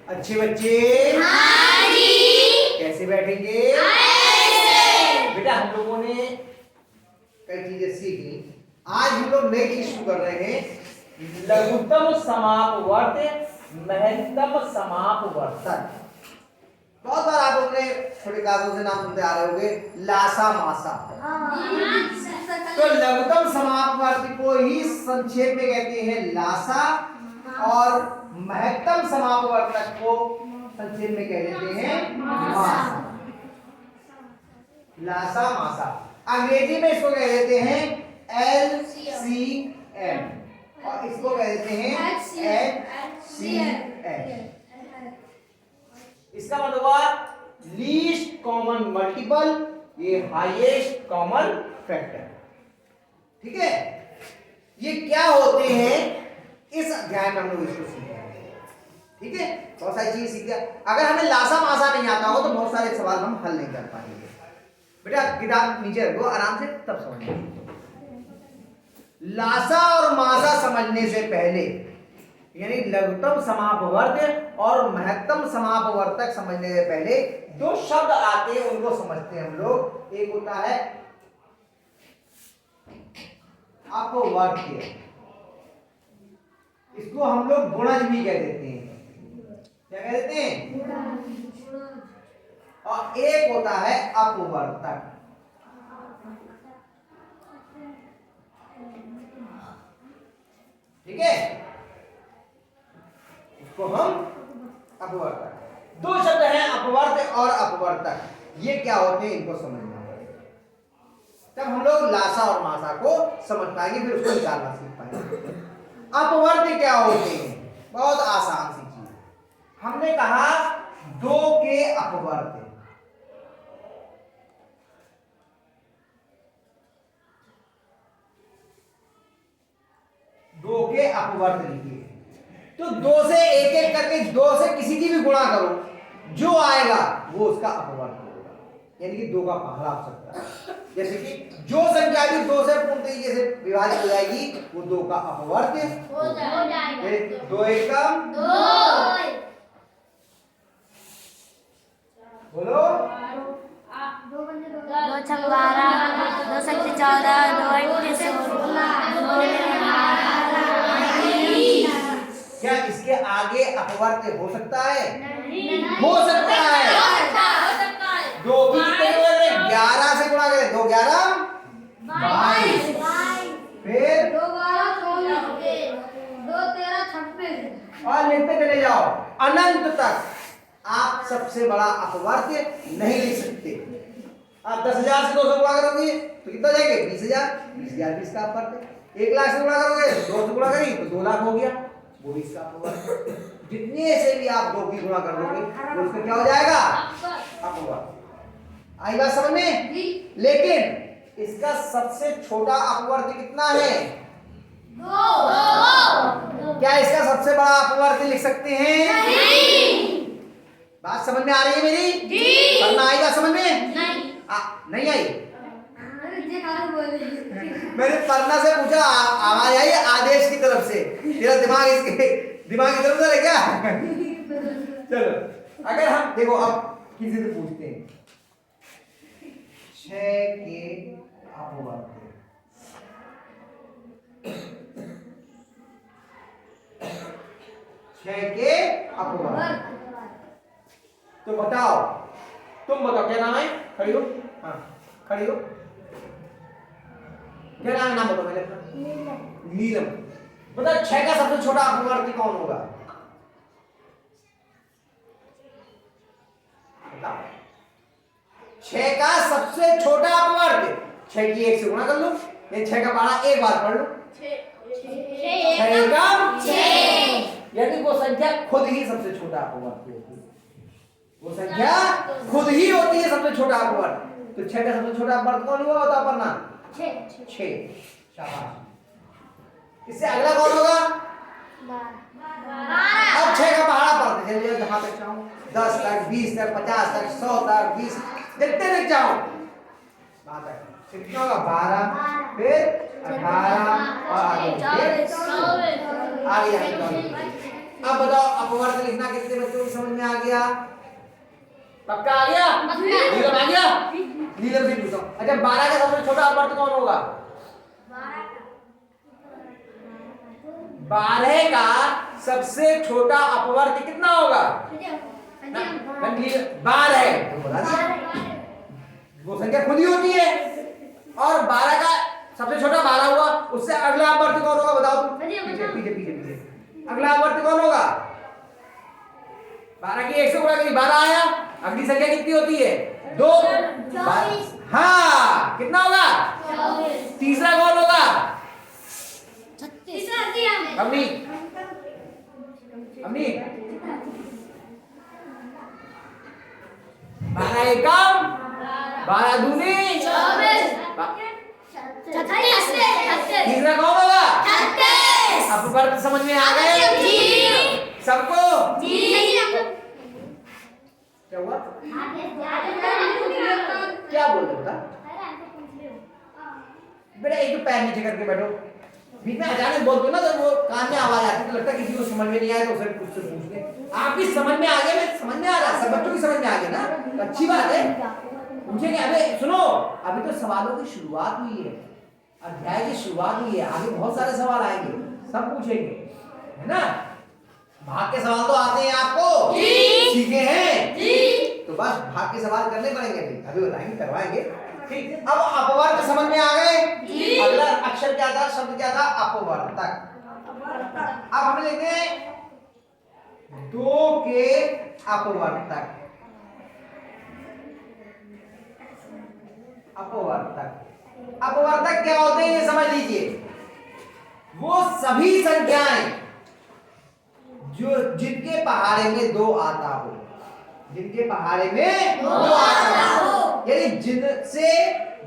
अच्छे बच्चे हाँ जी। कैसे बैठेंगे? ऐसे। बेटा हम लोगों ने कई चीजें सीखी। आज हम लोग नई चीज शुरू कर रहे हैं, लघुत्तम समापवर्त महत्तम समापवर्तक। बहुत बार आप अपने छोटे कागजों से नाम सुनते आ रहे होंगे, लासा मासा। तो लघुत्तम समापवर्ती को ही संक्षेप में कहते हैं लासा, और महत्तम समापवर्तक को संक्षेप में कह देते हैं मासा। लासा मासा। अंग्रेजी में इसको कह देते हैं LCM और इसको कह देते हैं HCM। इसका मतलब हुआ लीस्ट कॉमन मल्टीपल, ये हाईएस्ट कॉमन फैक्टर। ठीक है, ये क्या होते हैं इस अध्याय में हम लोग इसको सीखेंगे। ठीक है, बहुत सारी चीज सीख गया। अगर हमें लासा मासा नहीं आता हो तो बहुत सारे सवाल हम हल नहीं कर पाएंगे। बेटा किताब नीचे रखो आराम से, तब समझिए। लासा और मासा समझने से पहले, यानी लघुत्तम समापवर्त और महत्तम समापवर्तक समझने से पहले दो शब्द आते हैं, उनको समझते हैं हम लोग। एक होता है अपवर्त्य, इसको हम लोग गुणज भी कह देते हैं। क्या कह देते हैं? और एक होता है अपवर्तक। ठीक है, इसको हम अपवर्तक। दो शब्द हैं अपवर्त्य और अपवर्तक। ये क्या होते हैं इनको समझना पड़ेगा, तब हम लोग लासा और मासा को समझ पाएंगे, फिर उसको निकालना सीख पाएंगे। अपवर्त्य क्या होते हैं? बहुत आसान सी चीज। हमने कहा दो के अपवर्त्य। दो के अपवर्त्य लिखिए, तो दो से एक एक करके दो से किसी की भी गुणा करो, जो आएगा वो उसका अपवर्त्य होगा, यानी कि दो का पहाड़ा हो सकता है। जैसे कि जो संख्या भी दो से पूर्ण तरीके से विभाजित हो जाएगी वो दो का अपवर्त्य हो जाएगा। दो एकम दो, बोलो, दो छक 12, दो सत्ते 14, दो अट्ठे 16, क्या इसके आगे अपवर्त्य हो सकता है? नहीं। हो सकता है। दो की कितने बने? 11 से गुणा करें, 2 11 22, फिर 2 12 24, 2 13 26 और लिखते चले जाओ अनंत तक। आप सबसे बड़ा अपवर्त्य नहीं लिख सकते। आप 10,000 से 200 गुणा करोगे तो कितना जाएंगे? 20,000। 20,000 भी इसका अपवर्त्य। 1 लाख से गुणा करोगे, 2 से गुणा करी तो 2 लाख हो गया, वो भी इसका अपवर्त्य। जितने से भी आप 2 की गुणा कर दोगे वो उसका क्या हो जाएगा? अपवर्त्य। आई बात समझ में? लेकिन इसका सबसे छोटा अपवर्त्य कितना है? 2। क्या इसका सबसे बड़ा अपवर्त्य लिख सकते हैं? नहीं। बात समझ में आ रही है मेरी? जी। पढ़ना आई बात समझ में? नहीं। नहीं आई? अरे काहे बोले? मैंने पढ़ना से पूछा, आवाज आई आदेश की तरफ से। तेरा दिमाग इसके दिमाग की तरफ से है क्या? चलो, अगर हम देखो अब किसी से पूछते हैं 6 के अपवर्त्य, 6 के अपवर्त्य, तो बताओ, तुम बताओ क्या नाम है? खड़ी हो, हाँ खड़ी हो। क्या नाम है? नाम बताओ पहले अपना। नीलम। बताओ 6 का सबसे छोटा अपवर्त्य कौन होगा? बताओ 6 का सबसे छोटा अपवर्त्य। 6 की 1 से गुणा कर लो, ये 6 का पहाड़ा एक बार पढ़ लो। 6 एकम 6, यानी वो संख्या खुद ही सबसे छोटा अपवर्त्य होती है। वो संख्या खुद ही होती है सबसे छोटा अपवर्त्य। तो 6 का सबसे छोटा अपवर्त्य कौन हुआ? बताओ पढ़ना। 6। शाबाश। इससे अगला कौन होगा? 12। अब 6 का पहाड़ा पढ़ते चलिए, जहां तक चाहो 10 तक, 20 तक, 50 तक, 100 तक, 20 जितने तक चाहो वहां तक। कितना होगा? 12, फिर 18 और आगे आगे अब बताओ अपवर्त लिखना कितने बच्चों को समझ में आ गया? पक्का आ गया? नीलम आ गया? नीलम से पूछो। अच्छा 12 का सबसे छोटा अपवर्त कौन होगा? 12 का सबसे छोटा अपवर्त कितना होगा? 12 है तो बता दिया। वो संख्या खुद ही होती है और 12 का सबसे छोटा 12 हुआ, उससे अगला अपवर्त कौन होगा बताओ तुम? पीछे पीछे पीछे पीछे अगला अपवर्त कौन होगा? 12 की 1 से गुणा करी 12 आया, अगली संख्या कितनी होती है? 2। हाँ कितना होगा? तीसरा कौन होगा? अम्मी अम्मी 12 एकम 12 दूनी 36। तीसरा कौन होगा? अपवर्त समझ में आ गए सबको? क्या हुआ? क्या बोल रहे बेटा? बेटा एक तो पैर नीचे करके बैठो। बीच में अचानक बोलते हो ना तो वो कान में आवाज आती है तो लगता है किसी को समझ में नहीं आया तो उसे कुछ से पूछ ले। आपकी समझ में आ गया, मैं समझ में आ रहा है, सब बच्चों की समझ में आ गया ना, तो अच्छी बात है। पूछेंगे अबे सुनो, अभी तो सवालों की शुरुआत हुई है, अध्याय की शुरुआत हुई है, आगे बहुत सारे सवाल आएंगे, सब पूछेंगे, है ना? भाग के सवाल तो आते हैं आपको, सीखे हैं, तो बस भाग के सवाल करने पड़ेंगे, अभी बताएंगे, करवाएंगे। ठीक, अब अपवर्त समझ में आ गए? अगला अक्षर क्या था, शब्द क्या था? अपवर्तक। अब हम लेते हैं 2 के अपवर्तक। अपवर्तक क्या होते हैं ये समझ लीजिए। वो सभी संख्याएं जो जिनके पहाड़े में 2 आता हो, जिनके पहाड़े में 2 आता हो, यानी जिनसे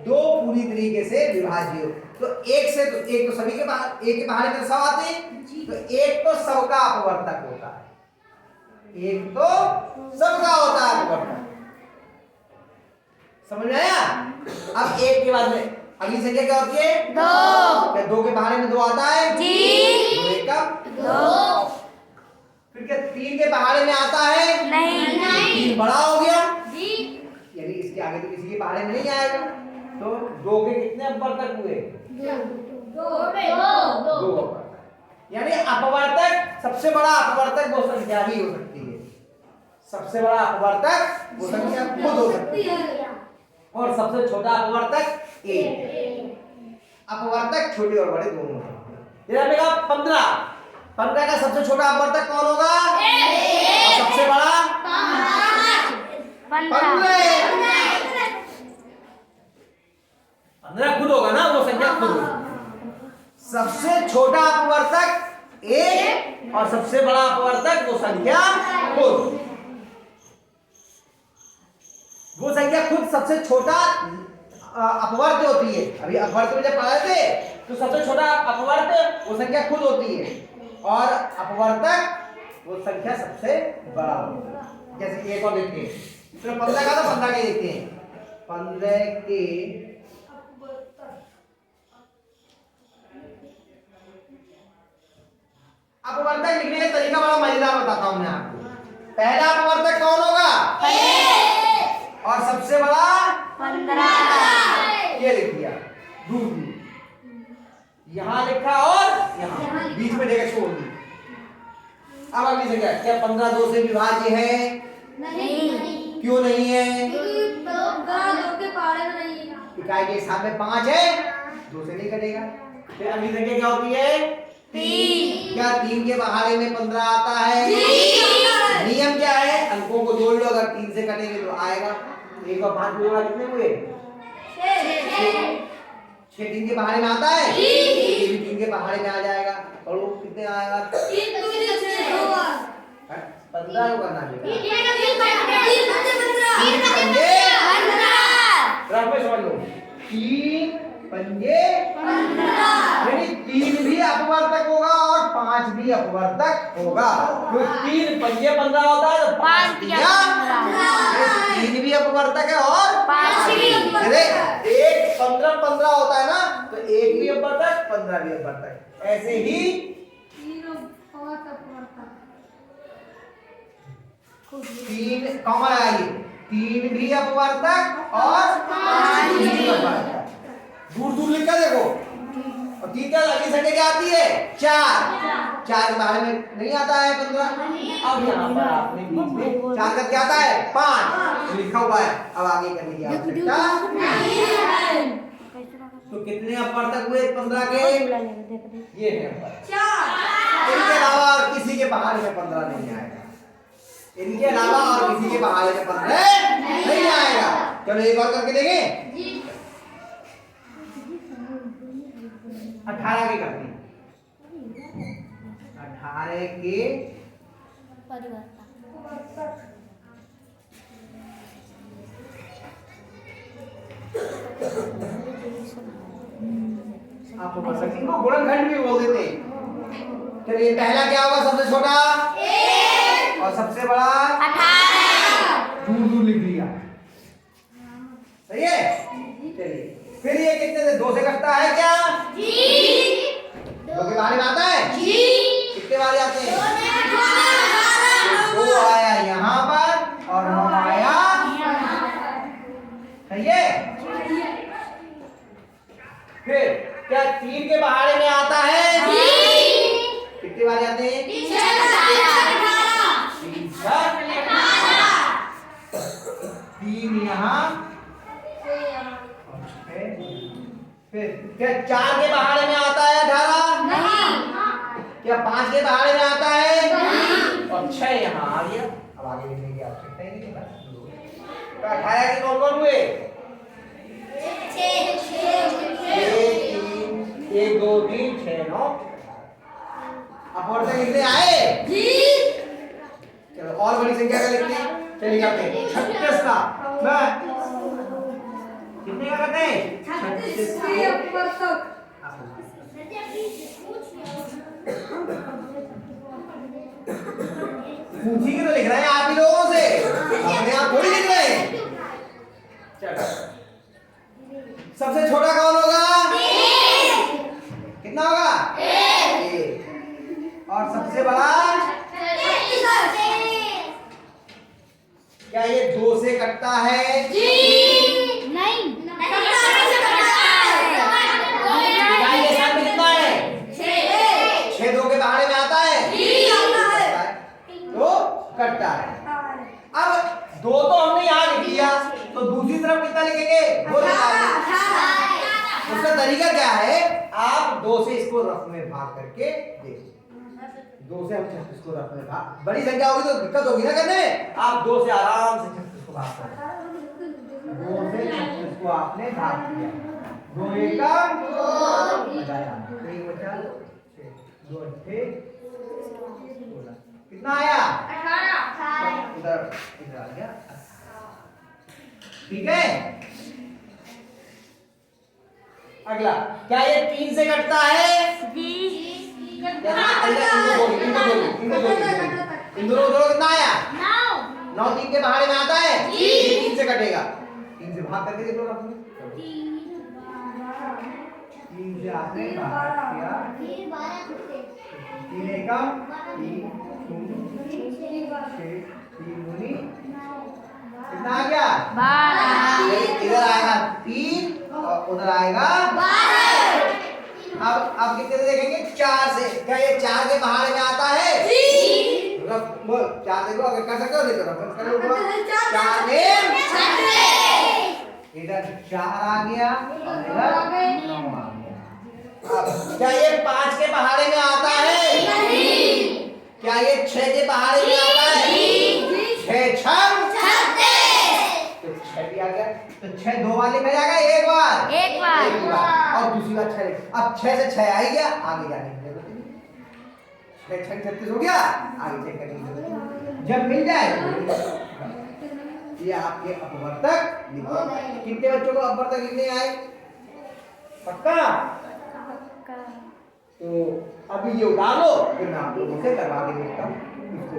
2 पूरी तरीके से विभाज्य हो। तो एक से तो एक तो सभी के एक के पहाड़े में सब आते हैं, तो एक तो सबका अपवर्तक होता है, एक तो सबका होता है अपवर्तक। समझ में आया? अब एक के बाद में अगली संख्या क्या होती है? 2। क्या 2 के पहाड़े में 2 आता है? जी। 2 एकम 2। फिर क्या 3 के पहाड़े में आता है? नहीं। 3 बड़ा हो गया जी, यानी इसके आगे तो किसी के पहाड़े में नहीं आएगा, तो 2 के कितने अपवर्तक हुए? 2। यानी अपवर्तक सबसे बड़ा अपवर्तक वो संख्या ही हो सकती है, सबसे बड़ा अपवर्तक वो संख्या खुद हो सकती है, और सबसे छोटा अपवर्तक एक। अपवर्तक छोटे और बड़े दोनों हैं। जैसे आपने कहा 15 का सबसे छोटा अपवर्तक कौन होगा? और सबसे बड़ा? 15 खुद होगा ना, वो संख्या खुद होगी। सबसे छोटा अपवर्तक एक और सबसे बड़ा अपवर्तक वो संख्या खुद। वो संख्या खुद सबसे छोटा अपवर्त होती है। अभी अपवर्त में जब पढ़े थे तो सबसे छोटा अपवर्त वो संख्या खुद होती है, और अपवर्तक वो संख्या सबसे बड़ा होता है। जैसे कि एक और देखते हैं, तो 15 का तो 15 के देखते हैं। 15 के अपवर्तक लिखने का तरीका बड़ा मजेदार बताता हूं मैं आपको। पहला अपवर्तक कौन होगा? और सबसे बड़ा 15। ये लिख दिया, दूर यहां लिखा और यहां बीच में जगह छोड़ दी। अब अगली संख्या क्या 15 2 से विभाज्य है? नहीं। क्यों नहीं है? 2 के पहाड़े में नहीं है। इकाई के हिसाब में 5 है, 2 से नहीं कटेगा। फिर अगली संख्या क्या होती है? 3। क्या 3 के पहाड़े में 15 आता है? नियम क्या है? अंकों को जोड़ लो, अगर 3 से कटेंगे तो आएगा। 1 और 5 जोड़ा कितने हुए? 6। 3 के पहाड़े में आता है? ये भी 3 के पहाड़े में आ जाएगा। और वो कितने आएगा? 15 को करना चाहिए। समझ लो, 3 पंजे 15, यानी 3 भी अपवर्तक होगा और 5 भी अपवर्तक होगा। तो 3 पंजे 15 होता है, तो 5 3 भी अपवर्तक है और 5 भी। एक 15 होता है ना, तो 1 भी अपवर्तक 15 भी अपवर्तक। ऐसे ही तीन कॉमन आएगी, 3 भी अपवर्तक और 5 भी अपवर्तक। दूर दूर लिख कर देखो। और 3 क्या अगली संख्या क्या आती है? 4 के बारे में नहीं आता है 15। अब यहाँ पर आपने बीच में 4 का क्या आता है? 5 लिखा हुआ है। अब आगे करने की आवश्यकता नहीं है। तो कितने अपवर्तक हुए 15 के? ये है अपवर्तक। इनके अलावा और किसी के पहाड़ में 15 नहीं आएगा। इनके अलावा और किसी के पहाड़ में 15 नहीं आएगा। चलो एक और करके देंगे। 18 के करते हैं। 18 के आपको पता है इनको गुणनखंड भी बोल देते हैं। चलिए पहला क्या होगा? सबसे छोटा 1 और सबसे बड़ा 18। दूर दूर लिख दिया। सही है। चलिए फिर ये कितने से? 2 से कटता है क्या? जी। 2 के बारे में आता है? जी। कितने बारे आते हैं? 2 आया यहाँ पर और 9 आया। सही है। फिर क्या 3 के पहाड़े में आता है? जी। कितने बारे आते हैं? 3 यहाँ। फिर क्या 4 के पहाड़े में आता है 18? नहीं। क्या 5 के पहाड़े में आता है? नहीं। और 6 यहाँ आ गया। अब आगे लिखने की आवश्यकता ही नहीं है। तो 18 के कौन कौन हुए? 1 2 3 6 9। अपवर्तक कितने आए? जी। चलो और बड़ी संख्या का लिखते हैं। चलिए करते हैं 36 का। मैं कितने का करते हैं? 36 के अपवर्तक। पूछी के तो लिख रहे हैं आप ही लोगों से, अपने आप थोड़ी लिख रहे हैं। चलो सबसे छोटा कौन होगा? 1। कितना होगा? 1। और सबसे बड़ा? 36। क्या ये 2 से कटता है? जी। नहीं। क्या ये साथ में कितना है? 6 2 के बारे में आता है? जी आता है। तो कटता है। अब 2 तो हमने यहाँ लिख दिया, तो दूसरी तरफ कितना लिखेंगे? 2 लिखेंगे। उसका तरीका क्या है? आप 2 से इसको रफ में भाग करके देखो। 2 से हम 36 को रफ में भाग, बड़ी संख्या होगी तो दिक्कत होगी ना करने। आप 2 से आराम से 36 को भाग करें। 2 से 36 को आपने भाग किया। 2 1 का 2 लगाया। 1 बचा 6 2 8 16। कितना आया? 18। इधर आ गया। ठीक है। अगला क्या ये 3 से कटता है? जी। इनको कितना आया? 9 3 के बाहर में आता है? जी। 3 से कटेगा। 3 से भाग करके देख लो आपने। 3 से आपने भाग किया। 3 एकम 3 कितना आ गया? 12। इधर आएगा 3 और उधर आएगा 12। अब कितने से देखेंगे? 4 से। क्या ये 4 के बाहर में आता है? जी। बोल 4 देखो, अगर कर सकते हो देखो रफ कर लो। 4 में 36। इधर 4 आ गया और इधर 9 आ गया। अब क्या ये 5 के पहाड़े में आता है? नहीं। क्या ये 6 के पहाड़े में आता है? जी। 6 6 तो 6 भी आ गया। तो 6 2 वाले में जाएगा एक बार एक बार और दूसरी बार 6। अब 6 से 6 आ गया, आगे जाने की जरूरत नहीं। 6 6 36 हो गया, आगे चेक करने की जरूरत नहीं। जब मिल जाए ये आपके अपवर्तक लिखो। कितने बच्चों को अपवर्तक लिखने आए? पक्का? तो अभी ये उतार लो, फिर मैं आप लोगों से करवा के देखता हूँ इसको।